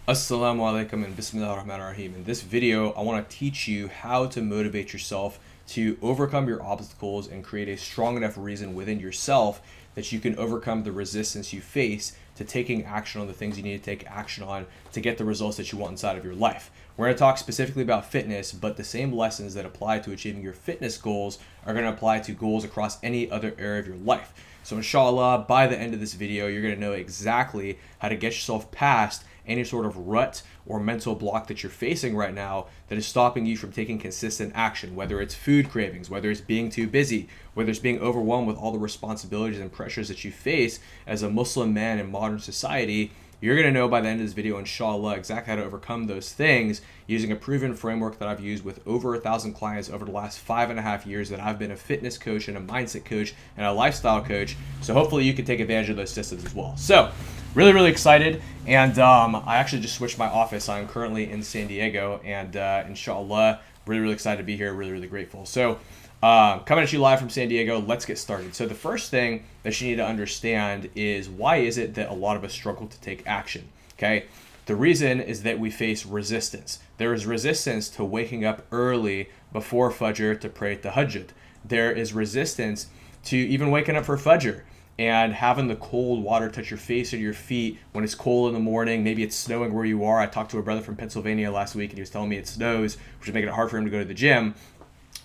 Assalamu alaikum and bismillah ar-Rahman ar-Rahim. In this video, I want to teach you how to motivate yourself to overcome your obstacles and create a strong enough reason within yourself that you can overcome the resistance you face to taking action on the things you need to take action on to get the results that you want inside of your life. We're going to talk specifically about fitness, but the same lessons that apply to achieving your fitness goals are going to apply to goals across any other area of your life. So inshallah, by the end of this video, you're going to know exactly how to get yourself past any sort of rut or mental block that you're facing right now that is stopping you from taking consistent action, whether it's food cravings, whether it's being too busy, whether it's being overwhelmed with all the responsibilities and pressures that you face as a Muslim man in modern society. You're going to know by the end of this video, inshallah, exactly how to overcome those things using a proven framework that I've used with over 1,000 clients over the last 5.5 years that I've been a fitness coach and a mindset coach and a lifestyle coach. So hopefully you can take advantage of those systems as well. So really excited. And I actually just switched my office. I'm currently in San Diego and inshallah, really excited to be here. Really grateful. So coming at you live from San Diego, let's get started. So the first thing that you need to understand is why is it that a lot of us struggle to take action, okay? The reason is that we face resistance. There is resistance to waking up early before Fajr to pray Tahajjud. There is resistance to even waking up for Fajr and having the cold water touch your face or your feet when it's cold in the morning. Maybe it's snowing where you are. I talked to a brother from Pennsylvania last week and he was telling me it snows, which is making it hard for him to go to the gym,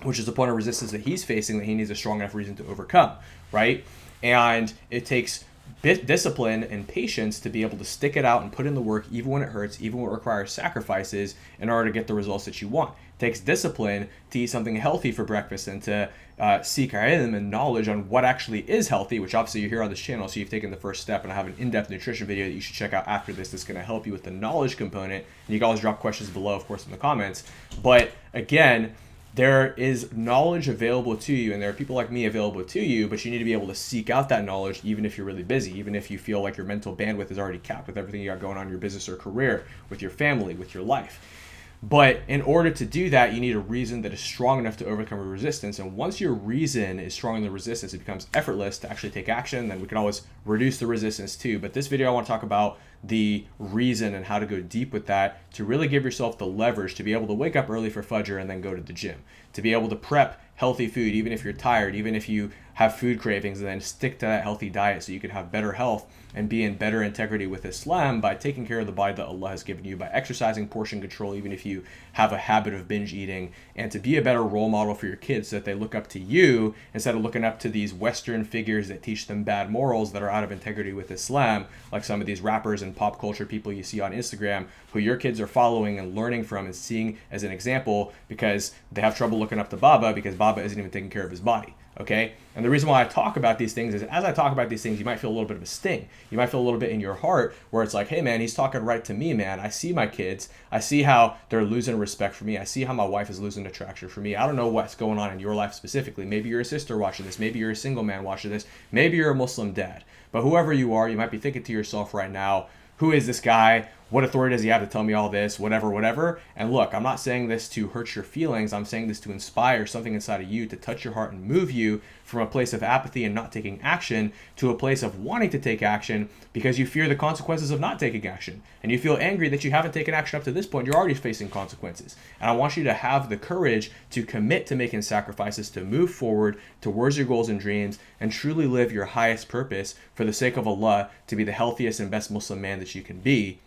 which is the point of resistance that he's facing that he needs a strong enough reason to overcome, right? And it takes discipline and patience to be able to stick it out and put in the work even when it hurts, even when it requires sacrifices in order to get the results that you want. It takes discipline to eat something healthy for breakfast and to seek ilm and knowledge on what actually is healthy, which obviously you're here on this channel, so you've taken the first step, and I have an in-depth nutrition video that you should check out after this that's going to help you with the knowledge component. And you can always drop questions below, of course, in the comments. But again, there is knowledge available to you, and there are people like me available to you, but you need to be able to seek out that knowledge even if you're really busy, even if you feel like your mental bandwidth is already capped with everything you got going on in your business or career, with your family, with your life. But in order to do that, you need a reason that is strong enough to overcome a resistance. And once your reason is strong in the resistance, it becomes effortless to actually take action. Then we can always reduce the resistance too. But this video, I want to talk about the reason and how to go deep with that to really give yourself the leverage to be able to wake up early for Fajr and then go to the gym, to be able to prep healthy food, even if you're tired, even if you have food cravings, and then stick to that healthy diet so you can have better health and be in better integrity with Islam by taking care of the body that Allah has given you, by exercising portion control, even if you have a habit of binge eating, and to be a better role model for your kids so that they look up to you instead of looking up to these Western figures that teach them bad morals that are out of integrity with Islam, like some of these rappers and pop culture people you see on Instagram who your kids are following and learning from and seeing as an example because they have trouble looking up to Baba because Baba isn't even taking care of his body. Okay? And the reason why I talk about these things is as I talk about these things, you might feel a little bit of a sting. You might feel a little bit in your heart where it's like, hey man, he's talking right to me, man. I see my kids. I see how they're losing respect for me. I see how my wife is losing attraction for me. I don't know what's going on in your life specifically. Maybe you're a sister watching this. Maybe you're a single man watching this. Maybe you're a Muslim dad. But whoever you are, you might be thinking to yourself right now, who is this guy? What authority does he have to tell me all this? Whatever. And look, I'm not saying this to hurt your feelings. I'm saying this to inspire something inside of you, to touch your heart and move you from a place of apathy and not taking action to a place of wanting to take action because you fear the consequences of not taking action. And you feel angry that you haven't taken action up to this point. You're already facing consequences. And I want you to have the courage to commit to making sacrifices, to move forward towards your goals and dreams, and truly live your highest purpose for the sake of Allah, to be the healthiest and best Muslim man that you can be.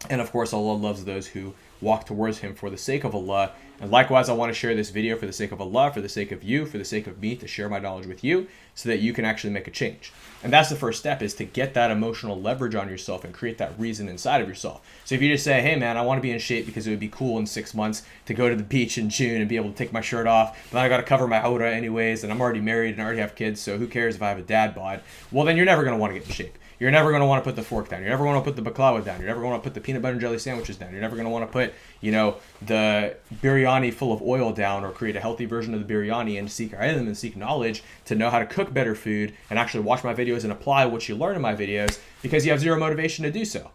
And of course, Allah loves those who walk towards him for the sake of Allah. And likewise, I want to share this video for the sake of Allah, for the sake of you, for the sake of me, to share my knowledge with you so that you can actually make a change. And that's the first step, is to get that emotional leverage on yourself and create that reason inside of yourself. So if you just say, hey man, I want to be in shape because it would be cool in 6 months to go to the beach in June and be able to take my shirt off, but then I got to cover my aura anyways, and I'm already married and I already have kids, so who cares if I have a dad bod? Well, then you're never going to want to get in shape. You're never going to want to put the fork down. You're never going to put the baklava down. You're never going to put the peanut butter and jelly sandwiches down. You're never going to want to put, the biryani full of oil down, or create a healthy version of the biryani and seek ilm and seek knowledge to know how to cook better food and actually watch my videos and apply what you learn in my videos because you have zero motivation to do so.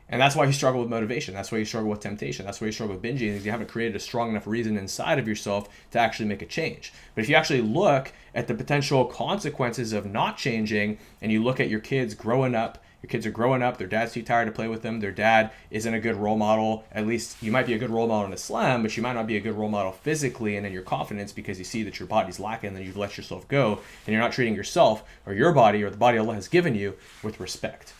And that's why you struggle with motivation. That's why you struggle with temptation. That's why you struggle with binging, because you haven't created a strong enough reason inside of yourself to actually make a change. But if you actually look at the potential consequences of not changing, and you look at your kids growing up Your kids are growing up. Their dad's too tired to play with them. Their dad isn't a good role model. At least you might be a good role model in Islam, but you might not be a good role model physically and in your confidence because you see that your body's lacking and then you've let yourself go and you're not treating yourself or your body or the body Allah has given you with respect.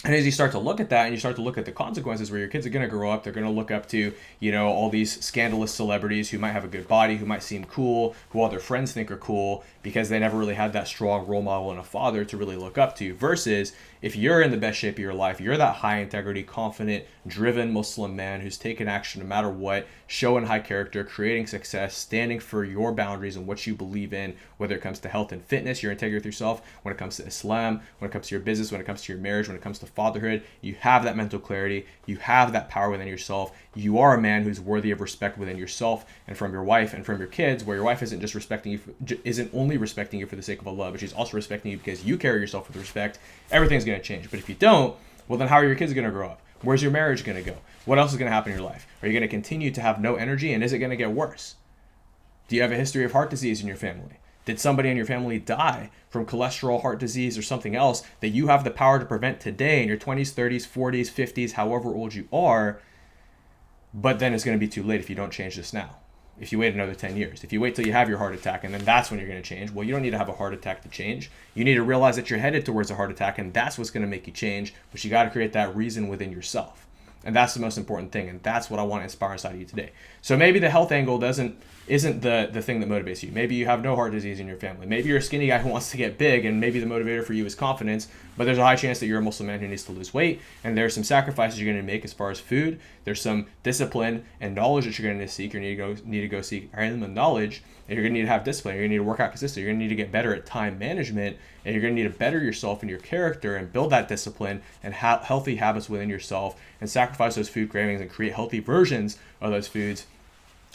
And as you start to look at that and you start to look at the consequences where your kids are going to grow up, they're going to look up to, all these scandalous celebrities who might have a good body, who might seem cool, who all their friends think are cool because they never really had that strong role model and a father to really look up to. Versus if you're in the best shape of your life, you're that high integrity, confident, driven Muslim man who's taken action no matter what, showing high character, creating success, standing for your boundaries and what you believe in, whether it comes to health and fitness, your integrity with yourself, when it comes to Islam, when it comes to your business, when it comes to your marriage, when it comes to fatherhood, you have that mental clarity, you have that power within yourself. You are a man who's worthy of respect within yourself and from your wife and from your kids, where your wife isn't just respecting you, isn't only respecting you for the sake of Allah, but she's also respecting you because you carry yourself with respect. Everything's going to change. But if you don't, well, then how are your kids going to grow up? Where's your marriage going to go? What else is going to happen in your life? Are you going to continue to have no energy, and is it going to get worse? Do you have a history of heart disease in your family? Did somebody in your family die from cholesterol, heart disease, or something else that you have the power to prevent today in your 20s, 30s, 40s, 50s, however old you are, but then it's going to be too late if you don't change this now? If you wait another 10 years, if you wait till you have your heart attack and then that's when you're going to change, well, you don't need to have a heart attack to change. You need to realize that you're headed towards a heart attack and that's what's going to make you change, but you got to create that reason within yourself. And that's the most important thing, and that's what I want to inspire inside of you today. So maybe the health angle isn't the thing that motivates you. Maybe you have no heart disease in your family. Maybe you're a skinny guy who wants to get big, and maybe the motivator for you is confidence, but there's a high chance that you're a Muslim man who needs to lose weight, and there's some sacrifices you're going to make as far as food. There's some discipline and knowledge that you're going to seek. You need to go seek ilm and knowledge, and you're going to need to have discipline. You're going to need to work out consistently. You're going to need to get better at time management, and you're going to need to better yourself and your character and build that discipline and healthy habits within yourself and sacrifice those food cravings and create healthy versions of those foods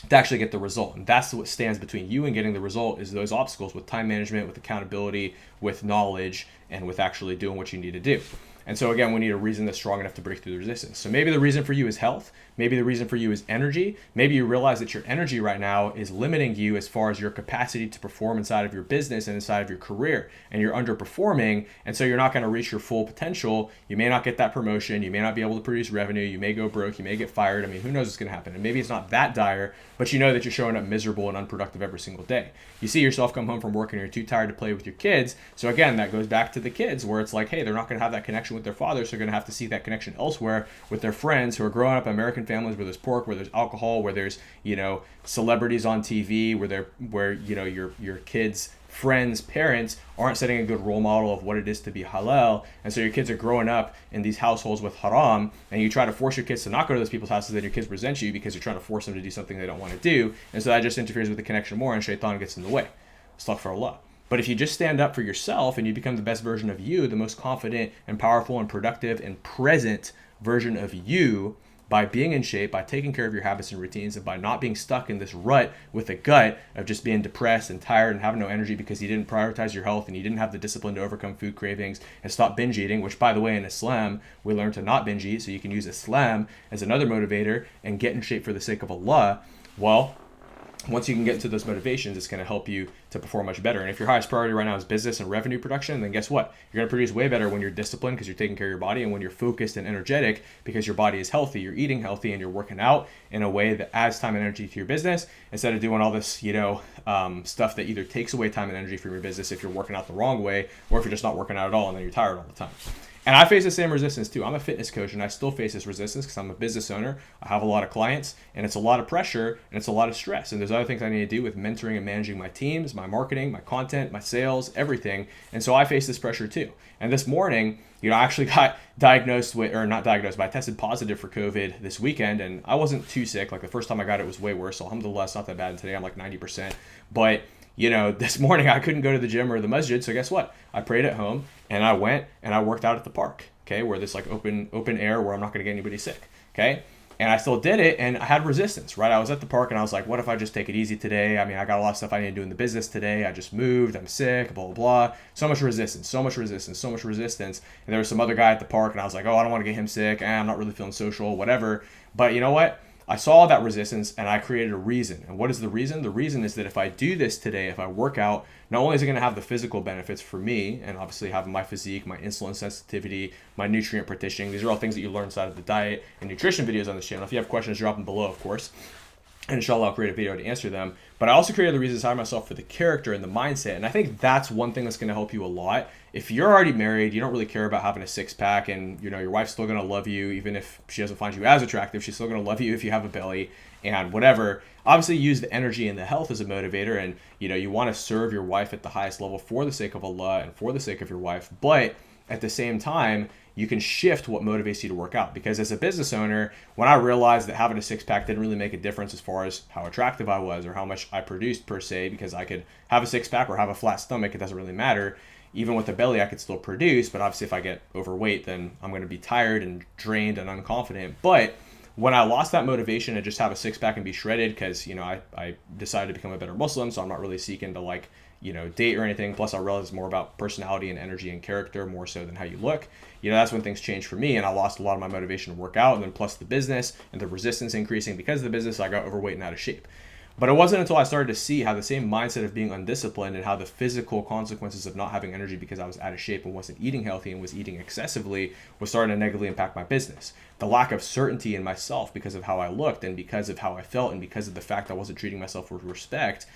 to actually get the result. And that's what stands between you and getting the result, is those obstacles with time management, with accountability, with knowledge, and with actually doing what you need to do. And so again, we need a reason that's strong enough to break through the resistance. So maybe the reason for you is health. Maybe the reason for you is energy. Maybe you realize that your energy right now is limiting you as far as your capacity to perform inside of your business and inside of your career, and you're underperforming. And so you're not going to reach your full potential. You may not get that promotion. You may not be able to produce revenue. You may go broke. You may get fired. I mean, who knows what's going to happen? And maybe it's not that dire, but you know that you're showing up miserable and unproductive every single day. You see yourself come home from work and you're too tired to play with your kids. So again, that goes back to the kids, where it's like, hey, they're not going to have that connection with their father, so they're going to have to seek that connection elsewhere with their friends who are growing up in American families where there's pork, where there's alcohol, where there's, celebrities on TV, where your kids' friends, parents aren't setting a good role model of what it is to be halal. And so your kids are growing up in these households with haram, and you try to force your kids to not go to those people's houses, then your kids resent you because you're trying to force them to do something they don't want to do. And so that just interferes with the connection more, and shaitan gets in the way. Astaghfirullah. But if you just stand up for yourself and you become the best version of you, the most confident and powerful and productive and present version of you, by being in shape, by taking care of your habits and routines, and by not being stuck in this rut with a gut of just being depressed and tired and having no energy because you didn't prioritize your health and you didn't have the discipline to overcome food cravings and stop binge eating, which, by the way, in Islam, we learn to not binge eat, so you can use Islam as another motivator and get in shape for the sake of Allah. Well, once you can get into those motivations, it's going to help you to perform much better. And if your highest priority right now is business and revenue production, then guess what? You're going to produce way better when you're disciplined because you're taking care of your body, and when you're focused and energetic because your body is healthy, you're eating healthy, and you're working out in a way that adds time and energy to your business instead of doing all this, stuff that either takes away time and energy from your business if you're working out the wrong way, or if you're just not working out at all and then you're tired all the time. And I face the same resistance too. I'm a fitness coach and I still face this resistance because I'm a business owner. I have a lot of clients and it's a lot of pressure and it's a lot of stress. And there's other things I need to do with mentoring and managing my teams, my marketing, my content, my sales, everything. And so I face this pressure too. And this morning, I actually got diagnosed with, or not diagnosed, but I tested positive for COVID this weekend, and I wasn't too sick. Like the first time I got it was way worse. So alhamdulillah, it's not that bad. And today I'm like 90%. But this morning I couldn't go to the gym or the masjid. So guess what? I prayed at home and I went and I worked out at the park, okay, where this like open air where I'm not going to get anybody sick, okay? And I still did it, and I had resistance, right? I was at the park and I was like, what if I just take it easy today? I mean, I got a lot of stuff I need to do in the business today. I just moved, I'm sick, blah, blah, blah. So much resistance. And there was some other guy at the park and I was like, oh, I don't want to get him sick. I'm not really feeling social, whatever. But you know what? I saw that resistance and I created a reason. And what is the reason? The reason is that if I do this today, if I work out, not only is it going to have the physical benefits for me, and obviously having my physique, my insulin sensitivity, my nutrient partitioning, these are all things that you learn inside of the diet and nutrition videos on this channel. If you have questions, drop them below, of course. And inshallah, I'll create a video to answer them. But I also created the reasons inside myself for the character and the mindset. And I think that's one thing that's going to help you a lot. If you're already married, you don't really care about having a six-pack, and your wife's still going to love you, even if she doesn't find you as attractive. She's still going to love you if you have a belly and whatever. Obviously, use the energy and the health as a motivator, and you want to serve your wife at the highest level for the sake of Allah and for the sake of your wife. But at the same time, you can shift what motivates you to work out. Because as a business owner, when I realized that having a six-pack didn't really make a difference as far as how attractive I was or how much I produced per se, because I could have a six-pack or have a flat stomach, it doesn't really matter. Even with a belly, I could still produce, but obviously if I get overweight, then I'm going to be tired and drained and unconfident. But when I lost that motivation to just have a six-pack and be shredded, because I decided to become a better Muslim, so I'm not really seeking to date or anything. Plus I realized it's more about personality and energy and character more so than how you look. That's when things changed for me, and I lost a lot of my motivation to work out. And then plus the business and the resistance increasing because of the business, I got overweight and out of shape. But it wasn't until I started to see how the same mindset of being undisciplined and how the physical consequences of not having energy because I was out of shape and wasn't eating healthy and was eating excessively was starting to negatively impact my business. The lack of certainty in myself because of how I looked and because of how I felt and because of the fact I wasn't treating myself with respect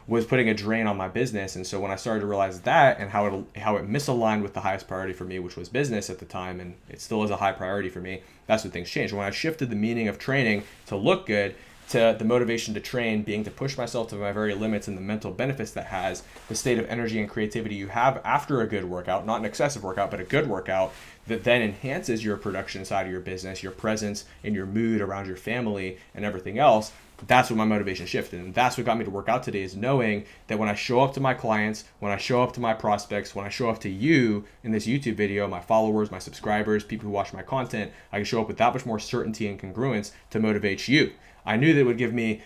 was putting a drain on my business. And so when I started to realize that and how it misaligned with the highest priority for me, which was business at the time, and it still is a high priority for me, that's when things changed. When I shifted the meaning of training to look good to the motivation to train being to push myself to my very limits and the mental benefits that has, the state of energy and creativity you have after a good workout, not an excessive workout, but a good workout that then enhances your production side of your business, your presence and your mood around your family and everything else. That's what my motivation shifted. And that's what got me to work out today, is knowing that when I show up to my clients, when I show up to my prospects, when I show up to you in this YouTube video, my followers, my subscribers, people who watch my content, I can show up with that much more certainty and congruence to motivate you. I knew that it would give me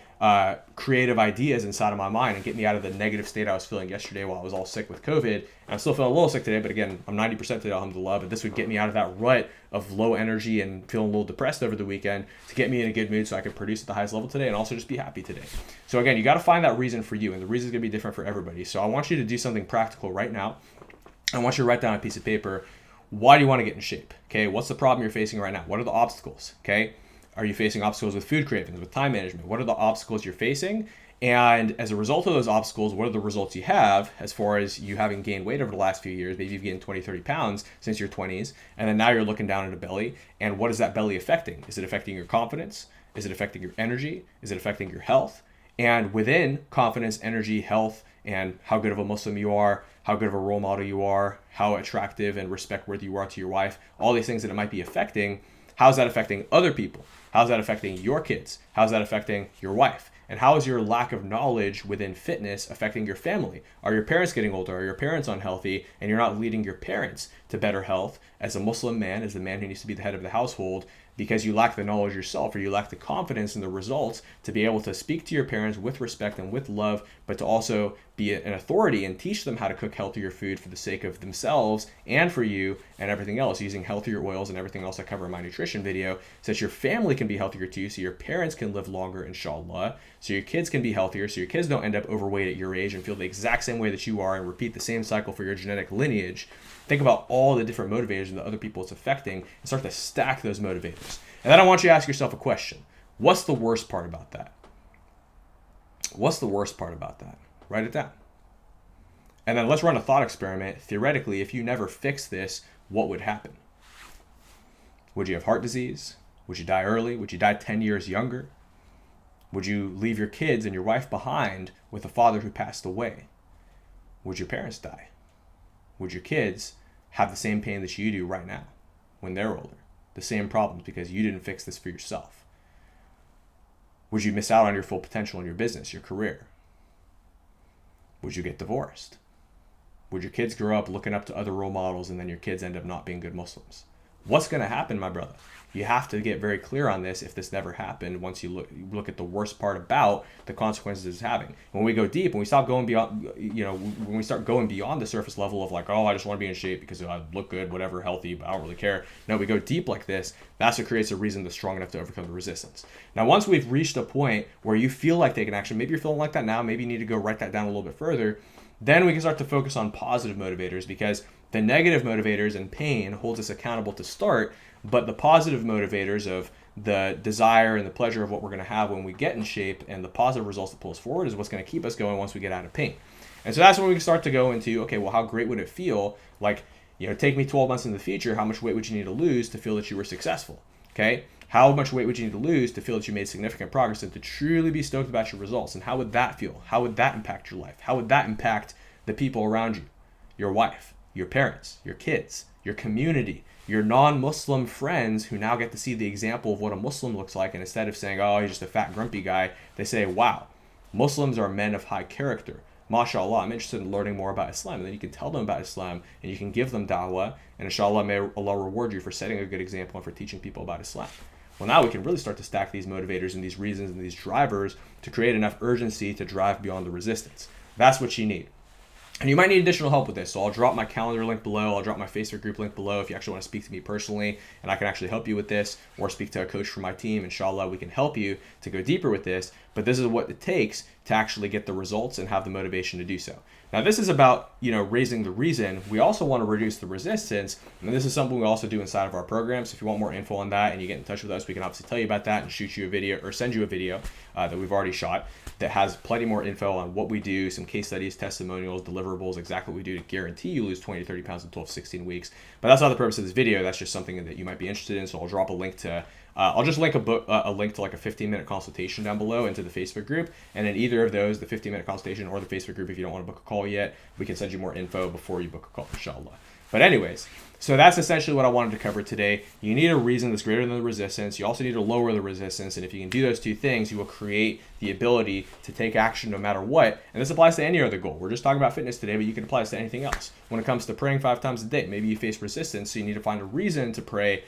creative ideas inside of my mind and get me out of the negative state I was feeling yesterday while I was all sick with COVID. And I'm still feeling a little sick today, but again, I'm 90% today, alhamdulillah. But this would get me out of that rut of low energy and feeling a little depressed over the weekend to get me in a good mood so I could produce at the highest level today and also just be happy today. So again, you got to find that reason for you, and the reason is going to be different for everybody. So I want you to do something practical right now. I want you to write down a piece of paper. Why do you want to get in shape? Okay, what's the problem you're facing right now? What are the obstacles? Okay. Are you facing obstacles with food cravings, with time management? What are the obstacles you're facing? And as a result of those obstacles, what are the results you have as far as you having gained weight over the last few years? Maybe you've gained 20, 30 pounds since your 20s. And then now you're looking down at a belly. And what is that belly affecting? Is it affecting your confidence? Is it affecting your energy? Is it affecting your health? And within confidence, energy, health, and how good of a Muslim you are, how good of a role model you are, how attractive and respect worthy you are to your wife, all these things that it might be affecting, how's that affecting other people? How's that affecting your kids? How's that affecting your wife? And how is your lack of knowledge within fitness affecting your family? Are your parents getting older? Are your parents unhealthy? And you're not leading your parents to better health as a Muslim man, as the man who needs to be the head of the household, because you lack the knowledge yourself, or you lack the confidence in the results to be able to speak to your parents with respect and with love, but to also be an authority and teach them how to cook healthier food for the sake of themselves and for you and everything else, using healthier oils and everything else I cover in my nutrition video, so that your family can be healthier too, so your parents can live longer, inshallah, so your kids can be healthier, so your kids don't end up overweight at your age and feel the exact same way that you are and repeat the same cycle for your genetic lineage. Think about all the different motivators and the other people it's affecting and start to stack those motivators. And then I want you to ask yourself a question. What's the worst part about that? What's the worst part about that? Write it down. And then let's run a thought experiment. Theoretically, if you never fix this, what would happen? Would you have heart disease? Would you die early? Would you die 10 years younger? Would you leave your kids and your wife behind with a father who passed away? Would your parents die? Would your kids have the same pain that you do right now when they're older? The same problems because you didn't fix this for yourself? Would you miss out on your full potential in your business, your career? Would you get divorced? Would your kids grow up looking up to other role models and then your kids end up not being good Muslims? What's going to happen, my brother? You have to get very clear on this if this never happened. Once you look at the worst part about the consequences it's having. When we go deep, when we stop going beyond, when we start going beyond the surface level of like, oh, I just want to be in shape because I look good, whatever, healthy, but I don't really care. No, we go deep like this. That's what creates a reason that's strong enough to overcome the resistance. Now, once we've reached a point where you feel like taking action, maybe you're feeling like that now, maybe you need to go write that down a little bit further. Then we can start to focus on positive motivators, because the negative motivators and pain holds us accountable to start, but the positive motivators of the desire and the pleasure of what we're going to have when we get in shape and the positive results that pull us forward is what's going to keep us going once we get out of pain. And so that's when we can start to go into, okay, well, how great would it feel? Like, take me 12 months in the future. How much weight would you need to lose to feel that you were successful? Okay. How much weight would you need to lose to feel that you made significant progress and to truly be stoked about your results? And how would that feel? How would that impact your life? How would that impact the people around you? Your wife, your parents, your kids, your community, your non-Muslim friends who now get to see the example of what a Muslim looks like. And instead of saying, oh, he's just a fat, grumpy guy, they say, wow, Muslims are men of high character. MashaAllah, I'm interested in learning more about Islam. And then you can tell them about Islam and you can give them da'wah. And inshallah, may Allah reward you for setting a good example and for teaching people about Islam. Well, now we can really start to stack these motivators and these reasons and these drivers to create enough urgency to drive beyond the resistance. That's what you need. And you might need additional help with this. So I'll drop my calendar link below. I'll drop my Facebook group link below if you actually want to speak to me personally and I can actually help you with this, or speak to a coach from my team. Inshallah, we can help you to go deeper with this. But this is what it takes to actually get the results and have the motivation to do so. Now, this is about, raising the reason. We also want to reduce the resistance. And this is something we also do inside of our program. So if you want more info on that and you get in touch with us, we can obviously tell you about that and shoot you a video or send you a video that we've already shot that has plenty more info on what we do, some case studies, testimonials, deliverables, exactly what we do to guarantee you lose 20 to 30 pounds in 12 to 16 weeks. But that's not the purpose of this video. That's just something that you might be interested in. So I'll drop a link to I'll just link a link to like a 15-minute consultation down below into the Facebook group. And in either of those, the 15-minute consultation or the Facebook group, if you don't want to book a call yet, we can send you more info before you book a call, inshallah. But anyways, so that's essentially what I wanted to cover today. You need a reason that's greater than the resistance. You also need to lower the resistance. And if you can do those two things, you will create the ability to take action no matter what. And this applies to any other goal. We're just talking about fitness today, but you can apply this to anything else. When it comes to praying 5 times a day, maybe you face resistance, so you need to find a reason to pray,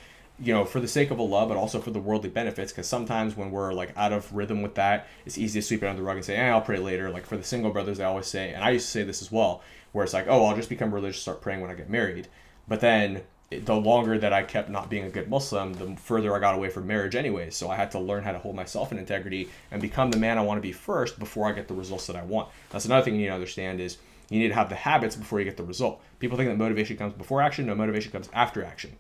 for the sake of Allah, but also for the worldly benefits. Because sometimes when we're like out of rhythm with that, it's easy to sweep it under the rug and say, I'll pray later. Like for the single brothers, they always say, and I used to say this as well, where it's like, I'll just become religious, start praying when I get married. But then the longer that I kept not being a good Muslim, the further I got away from marriage anyway. So I had to learn how to hold myself in integrity and become the man I want to be first before I get the results that I want. That's another thing you need to understand is you need to have the habits before you get the result. People think that motivation comes before action. No, motivation comes after action.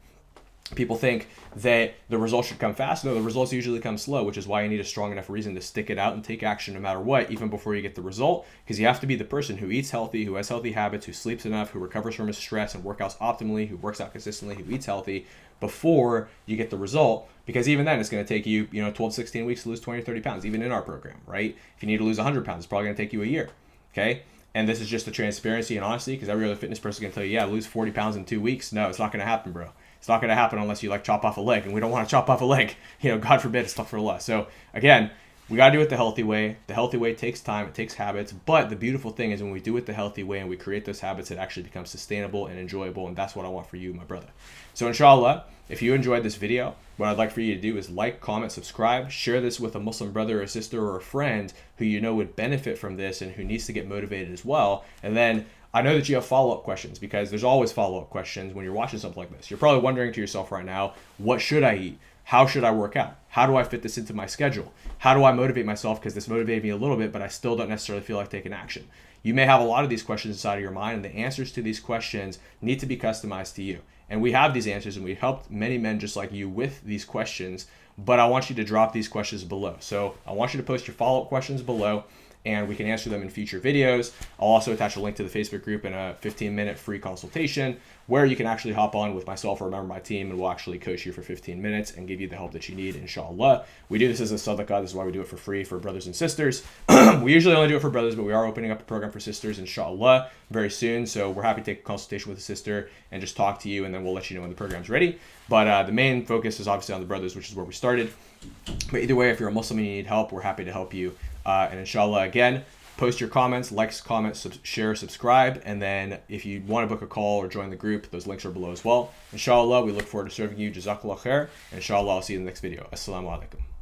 People think that the results should come fast. No, the results usually come slow, which is why you need a strong enough reason to stick it out and take action no matter what, even before you get the result, because you have to be the person who eats healthy, who has healthy habits, who sleeps enough, who recovers from his stress and workouts optimally, who works out consistently, who eats healthy before you get the result, because even then it's going to take you, 12, 16 weeks to lose 20 or 30 pounds, even in our program, right? If you need to lose 100 pounds, it's probably going to take you a year, okay? And this is just the transparency and honesty, because every other fitness person can tell you, lose 40 pounds in 2 weeks. No, it's not going to happen, bro. It's not going to happen unless you chop off a leg, and we don't want to chop off a leg. God forbid, astaghfirullah. So again, we got to do it the healthy way. The healthy way takes time, it takes habits, but the beautiful thing is when we do it the healthy way and we create those habits, it actually becomes sustainable and enjoyable, and that's what I want for you, my brother. So inshallah, if you enjoyed this video, what I'd like for you to do is like, comment, subscribe, share this with a Muslim brother or sister or a friend who you know would benefit from this and who needs to get motivated as well. And then I know that you have follow-up questions, because there's always follow-up questions when you're watching something like this. You're probably wondering to yourself right now, what should I eat? How should I work out? How do I fit this into my schedule? How do I motivate myself? Because this motivated me a little bit, but I still don't necessarily feel like taking action. You may have a lot of these questions inside of your mind, and the answers to these questions need to be customized to you. And we have these answers, and we've helped many men just like you with these questions, but I want you to drop these questions below. So I want you to post your follow-up questions below, and we can answer them in future videos. I'll also attach a link to the Facebook group and a 15-minute free consultation where you can actually hop on with myself or a member of my team, and we'll actually coach you for 15 minutes and give you the help that you need, inshallah. We do this as a sadaqah. This is why we do it for free for brothers and sisters. We usually only do it for brothers, but we are opening up a program for sisters, inshallah, very soon. So we're happy to take a consultation with a sister and just talk to you, and then we'll let you know when the program's ready. But the main focus is obviously on the brothers, which is where we started. But either way, if you're a Muslim and you need help, we're happy to help you. And inshallah, again, Post your comments, likes, comments, share, subscribe. And then if you want to book a call or join the group, those links are below as well. Inshallah, we look forward to serving you. Jazakallah khair. And inshallah, I'll see you in the next video. Assalamu alaikum.